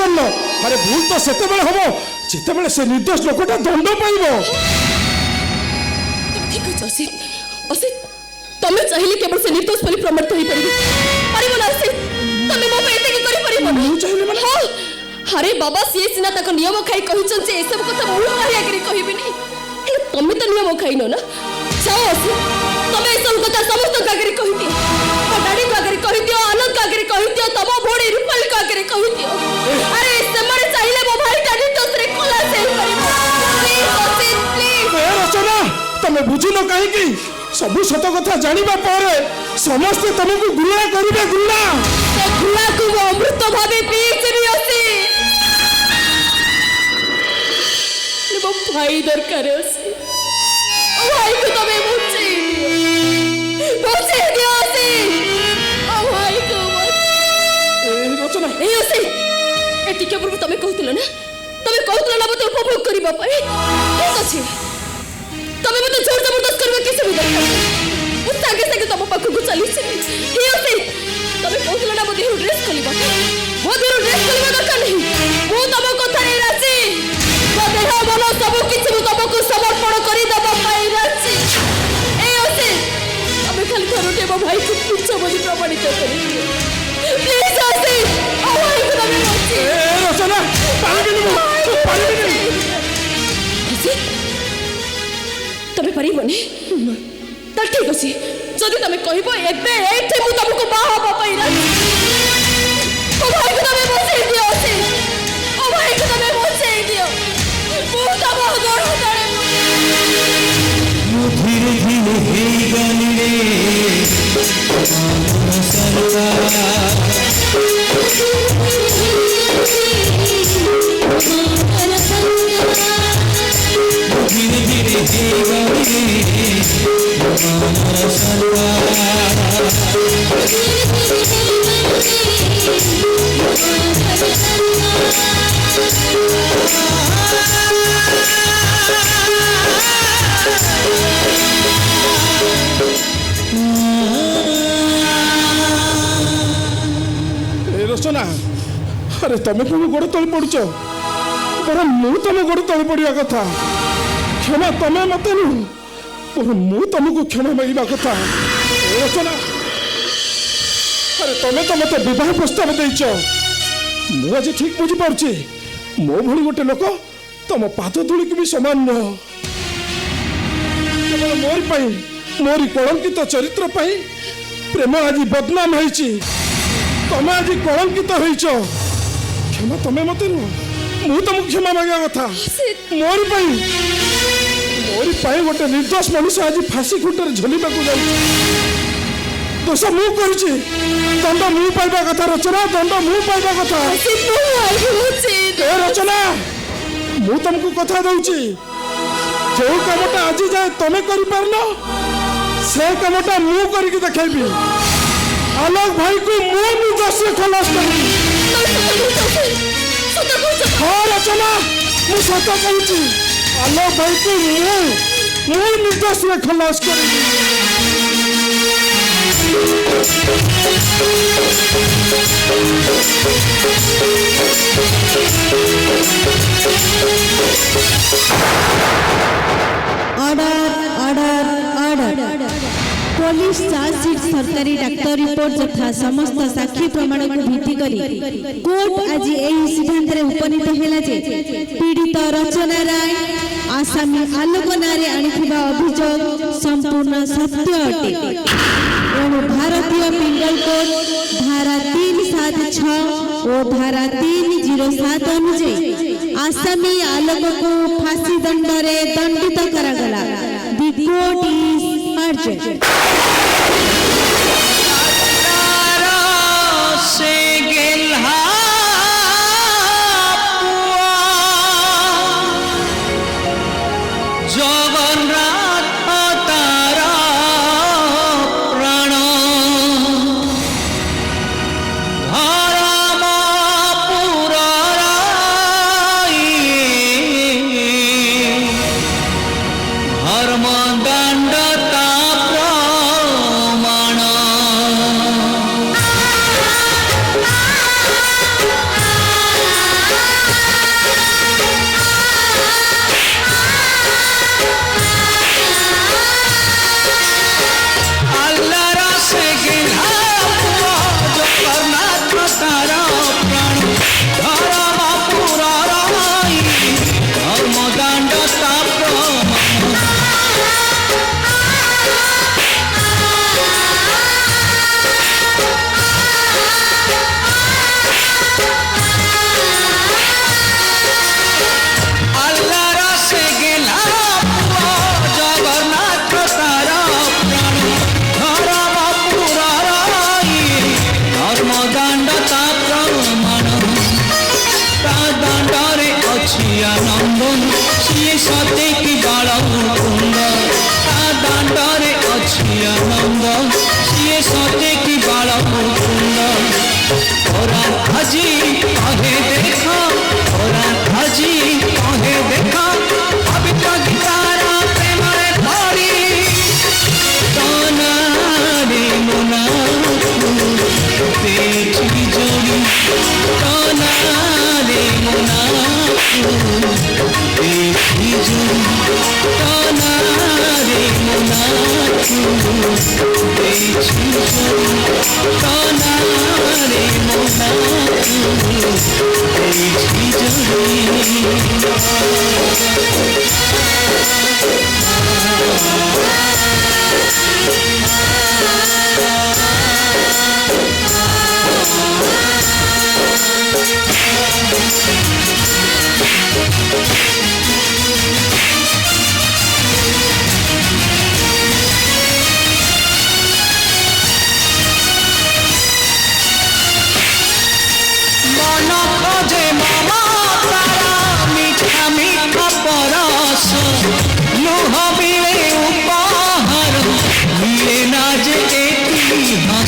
जानल अरे भूल तो सेते बेले हबो जेते बेले से निर्दोष लोकटा दंड पाइबो ठीक है असित असित तमे चाहिए केवल से निर्दोष बोली प्रमाणित होई परिबो ना असित तमे मो पे एते की करि परिबो मु चाहिए माने हां अरे बाबा सी सिना तक नियम खाई कहिचन जे ए सब कथा मु मारिया करी कहिबिनी तमे तो नियम खाइनो ना जाओ असित तमे ए सब कथा समस्त कागरी कहि दियो डाडी कागरी कहि दियो आनंद कागरी कहि दियो तम भोडी रूपाली कागरी कहि दियो अरे से मारे चाहिए मो भाई डाडी दोसरे कोला से परिबो प्लीज असित प्लीज ए रचना तमे बुझिनो काहे की सबु सत कथा जानिबा पारे समस्त तमको गुला करिबे गुला से गुला को अमृत भाबे पीछे असी मो भाई दरकार असी ओ भाई को तमे मुझे दियो असी ओ भाई को ए रचना ए असी ए टिके पूर्व तमे कहतलो ना मते उपभोग करबा पाए ठीक अछि तमे मते जोर जबरदस्त करबा किसे भी दरकार मु सागे सागे तम पाखु को चली छी हे असी तमे कहतलो ना मते ड्रेस खोलिबा दरकार नहीं मु तम कथा रे राजी देह मन सब किछि मु तमको समर्पण करि दबा पाई राजी ए असी तमे खाली थरोटे मो भाई को पिछ बोली प्रमाणित करि प्लीज असी ओ भाई को तमे मची ए रचना पानी तमे परिबने त ठीक अछि जदि तमे कहबो एबे एठे मु तमको बाहा पाई राजी ओ भाई को तमे बचै दियो अछि ओ भाई को तमे बचै दियो मु तम गोड़ तळे मु धीरे धीरे हे गली रे धीरे धीरे हे गली रचना अरे तमे को गोड़ तले पड़छ पर मु तम गोड़ तले पड़िया कथा क्षमा तमे मते नु पर मु तमको क्षमा मांगवा कथा रचना अरे तमे तो मते विवाह प्रस्ताव देइछ मु आज ठीक बुझी पारछि मो भली गोटे लोक तम पाद धूली भी समान न केवल मोर पाई मोरी कलंकित चरित्र पाई प्रेम आज बदनाम होईछि तमे आज कलंकित होईछ क्षमा तमे मते नु मु तुमको क्षमा मांगा कथा मोर पाई गोटे निर्दोष मनुष्य आज फांसी खुंटर झुलिबा को जाई दोष मु करूची दंड मु पाइबा कथा रचना दंड मु पाइबा कथा ए रचना मु तुमको कथा दउची जो कामटा आज जाए तमे करि पारनो से कामटा मु करिक देखाइबी आलोक भाई को मु निर्दोष खलास करबी हाँ रचना मु सत कहूची आलोक भाई को मु निर्दोष खलास करबी पुलिस चार्जशीट सरकारी डाक्तर रिपोर्ट तथा समस्त साक्षी प्रमाण को भित्ति करी कोर्ट आज यही सिद्धांत उपनीत है जे पीड़ित रचना राय आसामी आलोक नारे आनिथिबा अभियोग संपूर्ण सत्य अटे एवं भारतीय पिंगल कोड धारा 376 और धारा 307 अनुसार आसामी आलोक को फांसी दंड रे दंडित करागला। The court is urgent.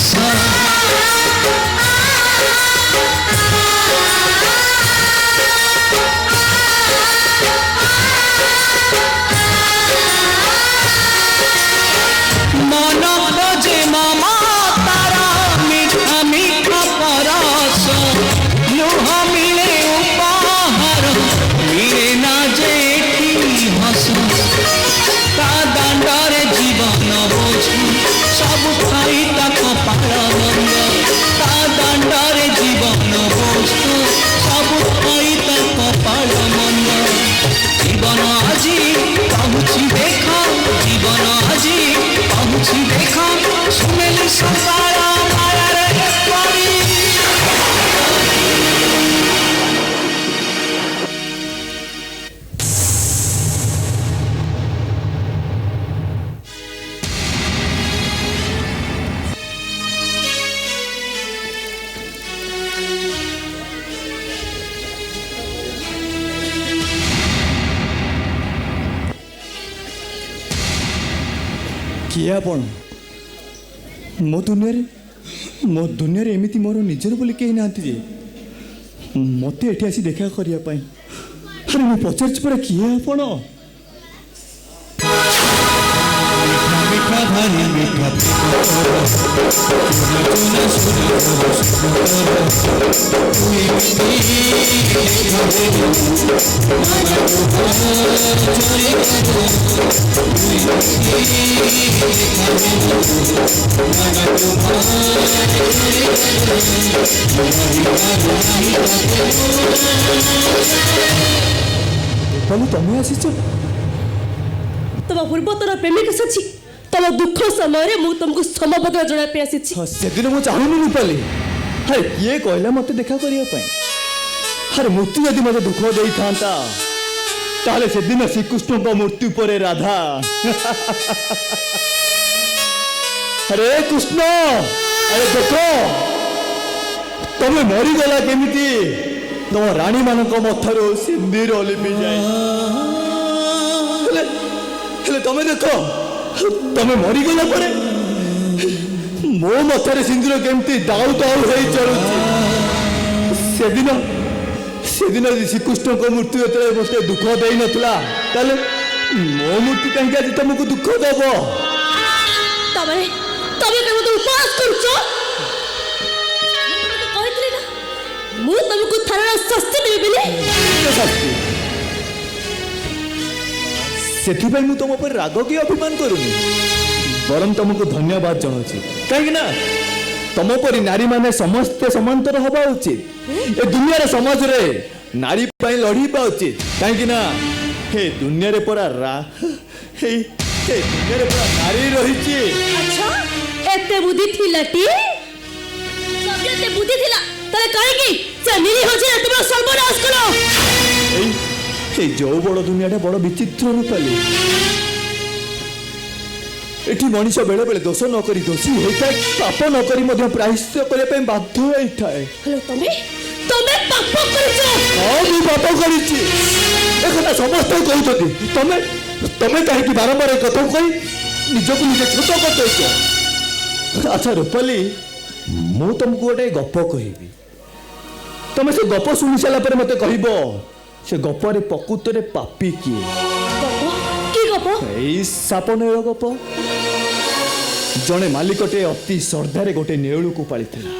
ଆଶା মন খোঁজে মমতার মিঠা মিঠা পরশ লুহ মিলে উপহার মিলে না যে কি হস তা দাণ্ডরে জীবন বোঝ সবু খাই তা কপাল মন্দ তা দাণ্ডরে জীবন বোঝ সবু খাই তা কপাল মন্দ জীবন আজি পাহুছি দেখ জীবন আজি পাহুছি দেখ শুনেলি সকাল মায়ারে পড়ি କିଏ ଆପଣ ମୋ ଦୁନିଆରେ ଏମିତି ମୋର ନିଜର ବୋଲି କେହି ନାହାନ୍ତି ଯେ ମୋତେ ଏଠି ଆସି ଦେଖା କରିବା ପାଇଁ। ଆରେ ମୁଁ ପଚାରିଛି ପରା କିଏ ଆପଣ? মিঠা ভারি মিঠা ତାହେଲେ ତମେ ଆସିଛ? ତମ ପୂର୍ବତର ପ୍ରେମିକ ସାଥୀ ତମ ଦୁଃଖ ସମୟରେ ମୁଁ ତମକୁ ସମବେଦନା ଜଣାଇବା ପାଇଁ ଆସିଛି। ସେଦିନ ମୁଁ ଚାହୁଁନି ରୂପାଲି। ଆରେ କିଏ କହିଲା ମୋତେ ଦେଖା କରିବା ପାଇଁ? ଆରେ ମୂର୍ତ୍ତି ଯଦି ମୋତେ ଦୁଃଖ ଦେଇଥାନ୍ତା ତାହେଲେ ସେଦିନ ଶ୍ରୀକୃଷ୍ଣଙ୍କ ମୃତ୍ୟୁ ପରେ ରାଧା ଆରେ କୃଷ୍ଣ ଆରେ ଦେଖ ତମେ ମରିଗଲା କେମିତି? ତମ ରାଣୀ ମାନଙ୍କ ମଥାରୁ ସିନ୍ଦୁର ଲିପି ଯାଏ। ହେଲେ ତମେ ଦେଖ ତମେ ମରିଗଲା ପରେ ମୋ ମଥାରେ ସିନ୍ଦୁର କେମିତି ଦାଉ ଦାଉ ହେଇ ଚଳୁଛି। ସେଦିନ ଯଦି ଶ୍ରୀକୃଷ୍ଣଙ୍କ ମୃତ୍ୟୁ ଯେତେବେଳେ ମୋତେ ଦୁଃଖ ଦେଇନଥିଲା ତାହେଲେ ମୋ ମୃତ୍ୟୁ କାହିଁକି ଆଜି ତମକୁ ଦୁଃଖ ଦେବ? ତମେ କେମିତି ଉପବାସ କରୁଛ? କହିଥିଲି ନା ମୁଁ ତମକୁ ଥରର ଶାସ୍ତି ଦେବି ବୋଲି। ସେଥିପାଇଁ ମୁଁ ତମ ଉପରେ ରାଗ କି ଅଭିମାନ କରୁନି, ବରଂ ତମକୁ ଧନ୍ୟବାଦ ଜଣାଉଛି। କାହିଁକି ନା ତମ ପରି ନାରୀମାନେ ସମସ୍ତେ ସମାନ୍ତର ହେବା ଉଚିତ। ଏ ଦୁନିଆର ସମାଜରେ ନାରୀ ପାଇଁ ଲଢ଼ିବା ଉଚିତ। କାହିଁକି ନା ଏ ଦୁନିଆରେ ପରା ନାରୀ ରହିଛି। ଆଚ୍ଛା ଏତେ ବୁଦ୍ଧି ଥିଲାଟି? ଯଦି ଏତେ ବୁଦ୍ଧି ଥିଲା ତାହେଲେ କାହିଁକି ସେ ନିରୀହ ଝିଅ ତୁମର ସର୍ବନାଶ କଲ? এই ଯୋଉ ବଡ଼ ଦୁନିଆଟା ବଡ଼ ବିଚିତ୍ର ରୂପାଲି। ଏଠି ମଣିଷ ବେଳେ ବେଳେ ଦୋଷ ନ କରି ଦୋଷୀ ହୋଇଥାଏ, ପାପ ନ କରି ମଧ୍ୟ ପ୍ରାୟଶ୍ଚିତ କରିବା ପାଇଁ ବାଧ୍ୟ ହୋଇଥାଏ। ହେଲେ ତମେ ପାପ କରିଛ? ହଁ ମୁଁ ପାପ କରିଛି, ଏକଥା ସମସ୍ତେ କହୁଛନ୍ତି। ତମେ କାହିଁକି ବାରମ୍ବାର ଏ କଥା କହି ନିଜକୁ ନିଜେ ଛୋଟ କରିଦେଇଛ? ଆଚ୍ଛା ରୂପାଲି, ମୁଁ ତମକୁ ଗୋଟେ ଗପ କହିବି। ତମେ ସେ ଗପ ଶୁଣି ସାରିଲା ପରେ ମତେ କହିବ ସେ ଗପରେ ପ୍ରକୃତରେ ପାପି କିଏ? କି ଗପ? ଏଇ ସାପନେଉଳ ଗପ। ଜଣେ ମାଲିକଟେ ଅତି ଶ୍ରଦ୍ଧାରେ ଗୋଟେ ନେଉଳକୁ ପାଳିଥିଲା।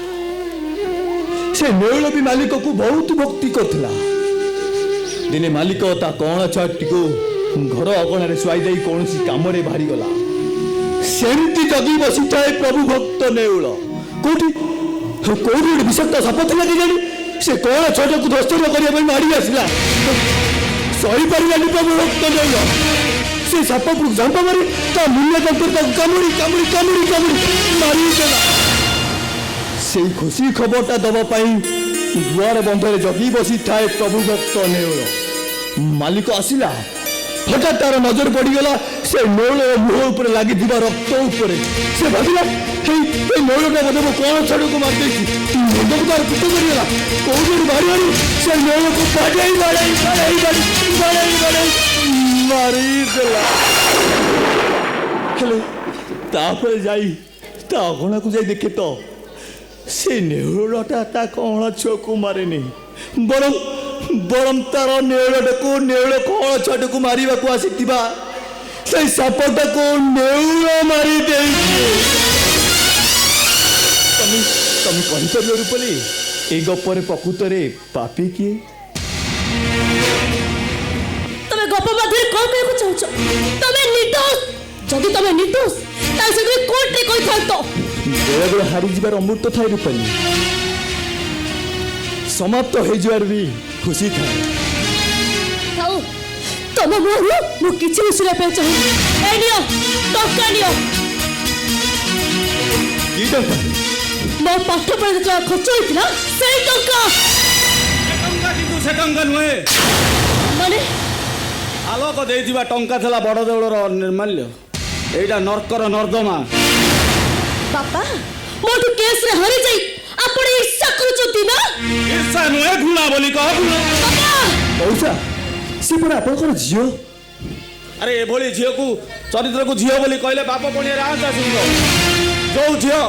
ସେ ନେଉଳ ବି ମାଲିକକୁ ବହୁତ ଭକ୍ତି କରୁଥିଲା। ଦିନେ ମାଲିକ ତା କଅଁଳ ଛୁଆଟିକୁ ଘର ଅଗଣାରେ ଶୁଆଇ ଦେଇ କୌଣସି କାମରେ ବାହାରିଗଲା। ସେମିତି ଜଗି ବସିଥାଏ ପ୍ରଭୁ ଭକ୍ତ ନେଉଳ। କୋଉଠି ଗୋଟେ ବିଷାକ୍ତ ସାପ ଥିଲା କେଜାଣି ସେ କଅଁଳ ଛୁଆଟାକୁ ଦର୍ଶନ କରିବା ପାଇଁ ମାଡ଼ି ଆସିଲା। ସହିପାରିଲାନି ପ୍ରଭୁ ଭକ୍ତ ନେଉଳ। ସେ ସାପକୁ ଝାମ୍ପ ମାରି ତା ମୁଣ୍ଡ ତାକୁ କାମୁଡ଼ି ମାରିଦେଲା। ସେଇ ଖୁସି ଖବରଟା ଦେବା ପାଇଁ ଦୁଆର ବନ୍ଧରେ ଜଗି ବସିଥାଏ ପ୍ରଭୁ ଭକ୍ତ ନେଉଳ। ମାଲିକ ଆସିଲା, ହଠାତ୍ ତାର ନଜର ପଡ଼ିଗଲା ସେ ନେଉଳ ମୁହଁ ଉପରେ ଲାଗିଥିବା ରକ୍ତ ଉପରେ। ସେ ଭାବିଲା ଏଇ ନେଉଳଟା ବୋଧେ ମୋ କଅଁଳ ଛୁଆଟାକୁ ମାରିଦେଇଛି। ମୁଣ୍ଡକୁ ତାର ପିଟ କରିଗଲା। କୋଉଠି ବାହାରି ସେ ନେଉଳକୁ ବାଡ଼େଇ ମାରିଦେଲା। ହେଲେ ତାପରେ ଯାଇ ତା ଅଗଣାକୁ ଯାଇ ଦେଖେ ତ ସେ ନେଉଳଟା ତା କଅଁଳ ଛୁଆକୁ ମାରେନି, ବରଂ ବରଂ ତାର ନେଉଳ କଅଁଳ ଛୁଆଟାକୁ ମାରିବାକୁ ଆସିଥିବା ସେଇ ସାପଟାକୁ ନେଉଳ ମାରି ଦେଇଛି। ତମେ କହିପାରିବ ରୂପଲି ଏଇ ଗପରେ ପ୍ରକୃତରେ ପାପୀ କିଏ? ତମେ ଗପ ମଧ୍ୟରେ କଣ କହିବାକୁ ଚାହୁଁଛ? ତମେ ନିର୍ଦ୍ଦୋଷ। ଯଦି ତମେ ନିର୍ଦ୍ଦୋଷ ତାହେଲେ ସେ କୋର୍ଟରେ କହିଥାନ୍ତ। ବେଳେବେଳେ ହାରିଯିବାର ଅମୃତ ଥାଏ ରୂପାଲି, ସମାପ୍ତ ହେଇଯିବାର ବି ଖୁସି ଥାଏ। ଆଉ ତମ ମୁହଁରୁ ମୁଁ କିଛି ବି ଶୁଣିବା ପାଇଁ ଚାହୁଁନି। ଏ ନିଅ ଟଙ୍କା ନିଅ। କି ଟଙ୍କା? ମୋ ପାଠ ପଢା ଯେତେବେଳେ ଖର୍ଚ୍ଚ ହେଇଥିଲା ସେଇ ଟଙ୍କା। କିନ୍ତୁ ସେ ଟଙ୍କା ନୁହେଁ, ମାନେ ଆଲୋକ ଦେଇଥିବା ଟଙ୍କା ଥିଲା ବଡ଼ ଦେଉଳର ନିର୍ମାଲ୍ୟ। ଏଇଟା ନର୍କର ନର୍ଦ୍ଦମା। ବାପା ମୋଠୁ କେସ୍ରେ ହାରିଯାଇ ଆପଣ ଇର୍ଷା କରୁଛନ୍ତି ନା? ଈର୍ଷା ନୁହେଁ, ଘୃଣା ବୋଲି କହ। ବାପା ମଉସା ସେ ପରା ଆପଣଙ୍କର ଝିଅ। ଆରେ ଏଭଳି ଝିଅକୁ ଚରିତ୍ରକୁ ଝିଅ ବୋଲି କହିଲେ ବାପ ପଣିଆରେ ଆଞ୍ଚ ଆସିବ। ଯୋଉ ଝିଅ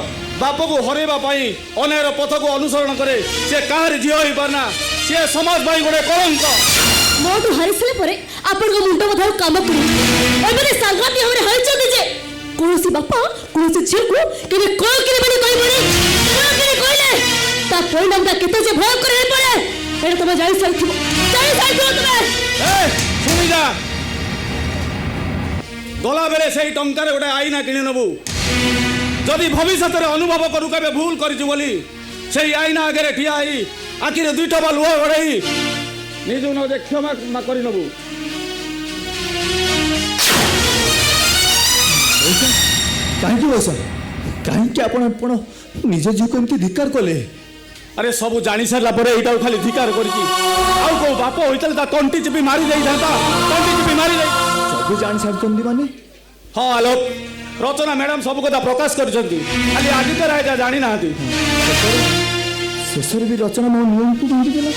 ବାପକୁ ହରେଇବା ପାଇଁ ଅନ୍ୟାୟର ପଥକୁ ଅନୁସରଣ କରେ ସେ କାହାରି ଝିଅ ହେଇପାରେନା। ସିଏ ସମାଜ ପାଇଁ ଗୋଟେ କଳଙ୍କ। ମୋଠୁ ହାରି ସାରିଲା ପରେ ଆପଣଙ୍କ ମୁଣ୍ଡ ମଧ୍ୟ ଆଉ କାମ କରୁନି। ଏମାନେ ସାଂଘାତିକ ଭାବରେ ହାରିଛନ୍ତି ଯେ କୌଣସି ବାପା କୌଣସି ଝିଅକୁ କେବେ କଳଙ୍କିରେ ବୋଲି କହିବନି। କଳଙ୍କିରେ କହିଲେ ତା ପରିଣାମଟା କେତେ ଯେ ଭୟଙ୍କର ହେଇପଡ଼େ ଏଇଟା ତମେ ଜାଣିସାରିଥିବ ତମେ। ଶୁଣି ଯା, ଗଲାବେଳେ ସେଇ ଟଙ୍କାରେ ଗୋଟେ ଆଇନା କିଣି ନେବୁ। ଯଦି ଭବିଷ୍ୟତରେ ଅନୁଭବ କରୁ କେବେ ଭୁଲ କରିଛୁ ବୋଲି ସେଇ ଆଇନା ଆଗରେ ଠିଆ ହେଇ ଆଖିରେ 2 ଟପା ଲୁହ ଗଡ଼େଇ ନିଜକୁ ନିଜେ କ୍ଷମା କରି ନେବୁ। କାହିଁକି ମଉସା, କାହିଁକି ଆପଣ ନିଜ ଝିଅକୁ ଏମିତି ଧିକ୍କାର କଲେ? ଆରେ ସବୁ ଜାଣି ସାରିଲା ପରେ ଏଇଟାକୁ ଖାଲି ଧିକାର କରିଛି। ଆଉ କୋଉ ବାପ ହୋଇଥିଲେ ତା ତଣ୍ଟି ଚିପି ମାରି ଦେଇଥାନ୍ତା। ତଣ୍ଟି ଚିପି ମାରି ଦେଇ ସବୁ ଜାଣି ସାରିଛନ୍ତି ମାନେ? ହଁ ଆଲୋକ, ରଚନା ମ୍ୟାଡାମ ସବୁ କଥା ପ୍ରକାଶ କରିଛନ୍ତି। ଖାଲି ଆଦିତ୍ୟ ରାୟ ଯା ଜାଣିନାହାନ୍ତି। ଶେଷରେ ବି ରଚନା ମୋ ନିୟମକୁ ଭାଙ୍ଗିଦେଲା।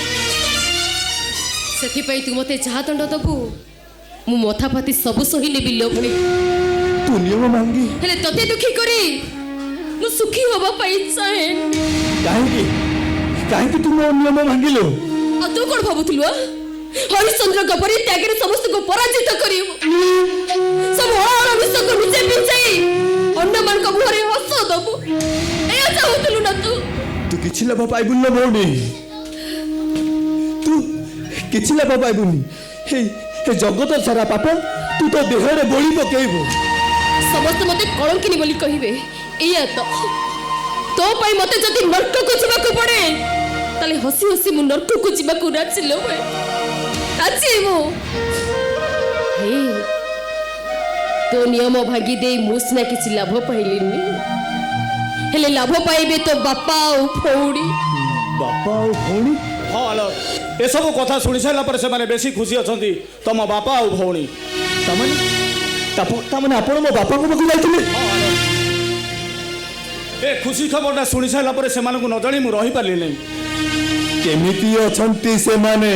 ସେଥିପାଇଁ ତୁ ମତେ ଯାହା ଦଣ୍ଡ ଦବୁ ମୁଁ ମଥା ପାତି ସବୁ ସହି ନେବି ଲୋ ଭଳି। ତୁ ନିୟମ ଭାଙ୍ଗି ହେଲେ ତତେ ଦୁଃଖୀ କରି ମୁଁ ସୁଖୀ ହବା ପାଇଁ ଚାହେଁ। କାହିଁକି ତୁ ମୋ ନିୟମ ଭାଙ୍ଗିଲୁ? ଆଉ ତୁ କଣ ଭାବୁଥିଲୁ? ହରିଶ୍ଚନ୍ଦ୍ରଙ୍କ ପରି ତ୍ୟାଗରେ ସମସ୍ତଙ୍କୁ ପରାଜିତ କରିବୁ। ସବୁ ଅଳର ବିଷକୁ ନିଜେ ପିଞ୍ଚାଇ ଅନ୍ୟମାନଙ୍କ ମୁହଁରେ ହସ ଦବୁ। ଏଇଆ ଚାହୁଁଥିଲୁ ନା ତୁ? ତୁ କିଛି ଲାଭ ପାଇବୁନି ନା ଭଉଣୀ, ତୁ କିଛି ଲାଭ ପାଇବୁନି। ଏ ଜଗତ ସାରା ପାପ ତୁ ତୋ ଦେହରେ ବୋଳି ପକେଇବୁ। ସମସ୍ତେ ମତେ କଳଙ୍କିନୀ ବୋଲି କହିବେ। ଏଇଆ ତ ତୋ ପାଇଁ ମତେ ଯଦି ନର୍କକୁ ଯିବାକୁ ପଡେ ତାହେଲେ ହସି ହସି ମୁଁ ନର୍କକୁ ଯିବାକୁ ରାଜି ଲୋ ଭାଇ, ରାଜି ମୁଁ। ତୋ ନିୟମ ଭାଙ୍ଗି ଦେଇ ମୁଁ ସିନା କିଛି ଲାଭ ପାଇଲିନି, ହେଲେ ଲାଭ ପାଇବେ ତୋ ବାପା ଆଉ ଭଉଣୀ। ବାପା ଆଉ ଭଉଣୀ? ହଁ ଆଲୋକ, ଏସବୁ କଥା ଶୁଣି ସାରିଲା ପରେ ସେମାନେ ବେଶୀ ଖୁସି ଅଛନ୍ତି ତମ ବାପା ଆଉ ଭଉଣୀ। ତାମାନେ ଆପଣ ମୋ ବାପାଙ୍କ ପାଖକୁ ଯାଇଥିଲେ? ଏ ଖୁସି ଖବରଟା ଶୁଣି ସାରିଲା ପରେ ସେମାନଙ୍କୁ ନ ଜାଣି ମୁଁ ରହିପାରିଲି ନାହିଁ। କେମିତି ଅଛନ୍ତି ସେମାନେ?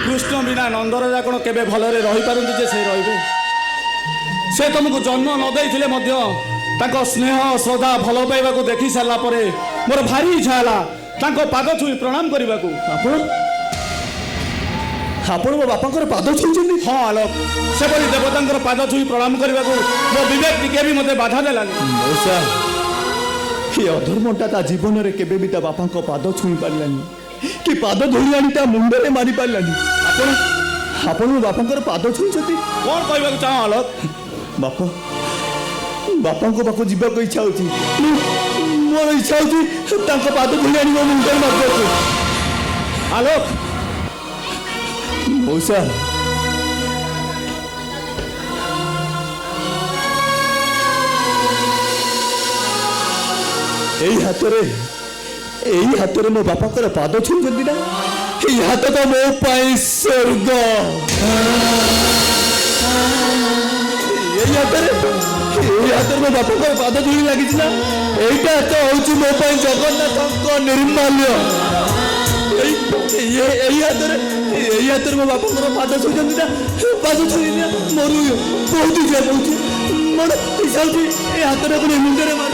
କୃଷ୍ଣ ବିନା ନନ୍ଦରାଜା କ'ଣ କେବେ ଭଲରେ ରହିପାରନ୍ତି ଯେ ସେ ରହିବେ? ସେ ତମକୁ ଜନ୍ମ ନ ଦେଇଥିଲେ ମଧ୍ୟ ତାଙ୍କ ସ୍ନେହ ଶ୍ରଦ୍ଧା ଭଲ ପାଇବାକୁ ଦେଖି ସାରିଲା ପରେ ମୋର ଭାରି ଇଚ୍ଛା ହେଲା ତାଙ୍କ ପାଦ ଛୁଇଁ ପ୍ରଣାମ କରିବାକୁ। ଆପଣ ମୋ ବାପାଙ୍କର ପାଦ ଛୁଇଁଛନ୍ତି? ହଁ ଆଲୋକ, ସେଭଳି ଦେବତାଙ୍କର ପାଦ ଛୁଇଁ ପ୍ରଣାମ କରିବାକୁ ମୋ ବିବେକ ଟିକେ ବି ମୋତେ ବାଧା ଦେଲାନି। ମଉସା, ଏ ଅଧର୍ମଟା ତା ଜୀବନରେ କେବେ ବି ତା ବାପାଙ୍କ ପାଦ ଛୁଇଁ ପାରିଲାନି କି ପାଦ ଧରି ଆଣି ତା ମୁଣ୍ଡରେ ମାରି ପାରିଲାନି। ଆପଣ ମୋ ବାପାଙ୍କର ପାଦ ଛୁଇଁଛନ୍ତି? କ'ଣ କହିବାକୁ ଚାହଁ ଆଲୋକ? ବାପାଙ୍କ ପାଖକୁ ଯିବାକୁ ଇଚ୍ଛା ହଉଛି। ମୋର ଇଚ୍ଛା ହଉଛି ତାଙ୍କ ପାଦ ଧରି ଆଣି ମୋ ମୁଣ୍ଡରେ ମାରିବାକୁ। ଆଲୋକ, ମଉସା, ଏଇ ହାତରେ ମୋ ବାପାଙ୍କର ପାଦ ଛୁଇଁଛନ୍ତି ନା? ଏଇ ହାତ ତ ମୋ ପାଇଁ ସ୍ୱର୍ଗ। ଏଇ ହାତରେ ମୋ ବାପାଙ୍କର ପାଦ ଧୂଳି ଲାଗିଛି ନା? এইটা তো হচ্ছে ମୋ ପାଇଁ ଜଗନ୍ନାଥଙ୍କ ନିର୍ମାଲ୍ୟ। ଏଇ ହାତରେ ମୋ ବାପାଙ୍କର ପାଦ ଛୁଇଁଛନ୍ତି ନା? ପାଦ ଛୁଇଁନି ମୋର ବହୁତ ଇଚ୍ଛା ହେଉଛି, ମୋର ଇଚ୍ଛା ହେଉଛି ଏ ହାତରେ ଆପଣ ମୁଣ୍ଡରେ ମାର।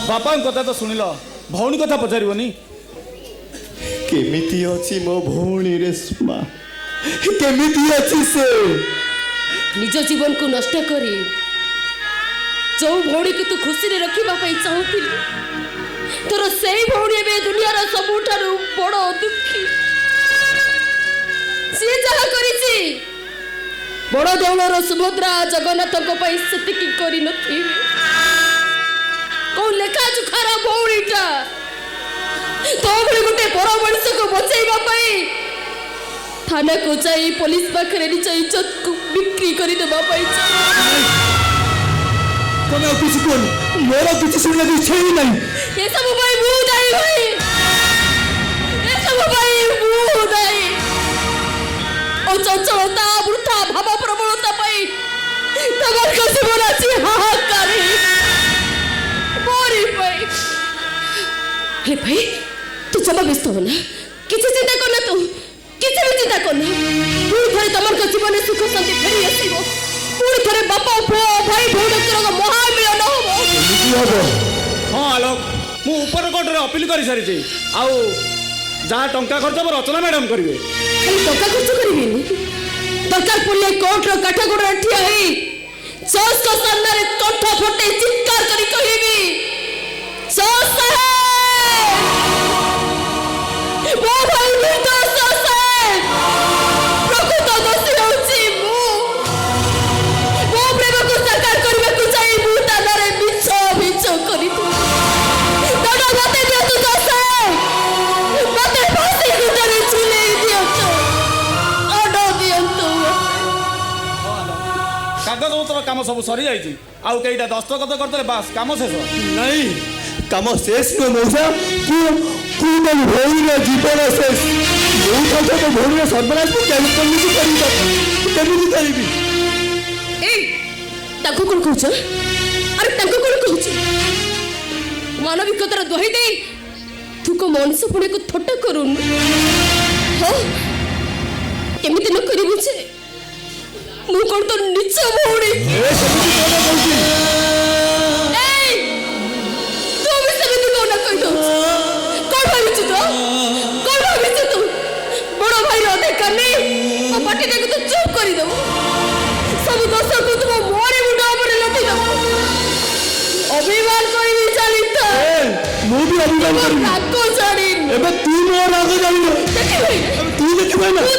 ବାପାଙ୍କ କଥା ତ ଶୁଣିଲ, ଭଉଣୀ କଥା ପଚାରିବନି? କେମିତି ଅଛି ମୋ ଭଉଣୀ ରେଶ୍ମା? କେମିତି ଅଛି ସେ? ନିଜ ଜୀବନକୁ ନଷ୍ଟ କରି ଯୋଉ ଭଉଣୀକୁ ତୁ ଖୁସିରେ ରଖିବା ପାଇଁ ଚାହୁଁଥିଲୁ, ତୋର ସେଇ ଭଉଣୀ ଏବେ ଦୁନିଆର ସବୁଠାରୁ ବଡ଼ ଦୁଃଖୀ। ସିଏ ଯାହା କରିଛି ବଡ଼ ଦେଉଳର ସୁଭଦ୍ରା ଜଗନ୍ନାଥଙ୍କ ପାଇଁ ସେତିକି କରିନଥିବେ। କୋଉ ଲେଖା ଚୁଖାର ଭଉଣୀଟା ତୋ ଭଳି ଗୋଟେ ପର ମଣିଷକୁ ବଞ୍ଚେଇବା ପାଇଁ ଥାନାକୁ ଯାଇ ପୋଲିସ ପାଖରେ ନିଜ ଇଜ୍ଜତକୁ ବିକ୍ରି କରିଦେବା ପାଇଁ ତମେ ଆଉ କିଛି କୁହନି, ମୋର କିଛି ଶୁଣିବାକୁ ଇଚ୍ଛା ହିଁ ନାହିଁ। ଏସବୁ ପାଇଁ ମୁଁ ଦାୟୀ ଭାଇ, ଏସବୁ ପାଇଁ ମୁଁ ଦାୟୀ। ଅଚଞ୍ଚଳତା, ବୃଥା ଭାବ ପ୍ରବଣତା ପାଇଁ ତମର ଜୀବନ ଅଛି ହାହାକାର। ମୋରି ପାଇଁ ହେ ଭାଇ, ତୁ ଜମା ବ୍ୟସ୍ତ ହ ନା, କିଛି ଚିନ୍ତା କରନା, ତୁ କିଛି ବି ଚିନ୍ତା କରନା। ପୁଣି ଥରେ ତମର ଜୀବନରେ ସୁଖ ଶାନ୍ତି ଫେରି ଆସିବ। ପୁଣି ଥରେ ବାପ ପୁଅ ଭାଇ ଭଉଣୀଙ୍କର ମହାମିଳନ ହବ। ହଁ ଆଲୋକ, ମୁଁ ଉପର କୋର୍ଟରେ ଅପିଲ କରିସାରିଛି। ଆଉ ଯାହା ଟଙ୍କା ଖର୍ଚ୍ଚ ହେବ ରଚନା ମ୍ୟାଡାମ କରିବେ। ଖାଲି ଟଙ୍କା ଖର୍ଚ୍ଚ କରିବେନି, ଦରକାର ପଡ଼ିଲେ କୋର୍ଟର କାଠଗୋଡ଼ରେ ଠିଆ ହେଇ ଜଜ୍ଙ୍କ ସାମ୍ନାରେ କଣ୍ଠ ଫଟେଇ ଚିତ୍କାର କରି କହିବି, ଜଜ୍ ସାହେବ, ମୋ ଭାଇ ନିର୍ଦ୍ଦୋଷ ସାହେବ, ପ୍ରକୃତ ଦୋଷୀ ହେଉଛି ମୁଁ। ମୋ ପ୍ରେମକୁ ସାକାର କରିବାକୁ ଯାଇ ମୁଁ ତା ନାଁରେ ମିଛ କରିଥିଲି। ଦଣ୍ଡ ମତେ ଦିଅନ୍ତୁ ଜଜ୍ ସାହେବ, ମତେ ଫାଶୀ ଖୁଣ୍ଟରେ ଝୁଲେଇ ଦିଅନ୍ତୁ, ଦଣ୍ଡ ଦିଅନ୍ତୁ। କାଗଜପତ୍ର କାମ ସବୁ ସରିଯାଇଛି। ଆଉ କେଇଟା ଦସ୍ତଖତ କରିଦେଲେ ବାସ୍ କାମ ଶେଷ। ନାଇଁ, କାମ ଶେଷ ନୁହେଁ ମଉସା। ଭଉଣୀର ଜୀବନ ଶେଷ। ମୁଁ ଖାଉଛ ମୋ ଭଉଣୀର ସର୍ବନାଶ କେମିତି କରିବି? ଏଇ ତାଙ୍କୁ କଣ କହୁଛ? ଆରେ ତାଙ୍କୁ କଣ କହୁଛ? ମାନବିକତାର ଦୋହାଇ ଦେଇ ତୁ କୋ ମଣିଷ ପୁଣିକୁ ଥଟ୍ଟା କରୁନୁ। ହଁ, କେମିତି ନ କରିବୁ ଯେ ମୁଁ କଣ ତ ନିଜ ଭଉଣୀ? ଏଇ ତୁ ବି ସେମିତି କଣ କହିଦଉଛୁ? କଣ ଭାବିଛୁ ତୁ? କଣ ଭାବିଛୁ ତୁ? ବଡ଼ ଭାଇର ଅଧିକାର ନେଇ ମୋ ପାଟିଟାକୁ ତୁ ଚୁପ୍ କରିଦବୁ। ସବୁ ଦୋଷକୁ ତୁ ମୋ ମୋରି ମୁଣ୍ଡ ଉପରେ ଲଦିଦବୁ। ଅଭିମାନ କରିବି ଜାଣିଥା। ମୁଁ ବି ଅଭିମାନ କରିବି। ରାଗ ଜାଣିନୁ। ଏବେ ତୁ ମୋ ରାଗ ଜାଣିନୁ। ଦେଖିବି, ତୁ ଦେଖିବୁ ନା? ତୁ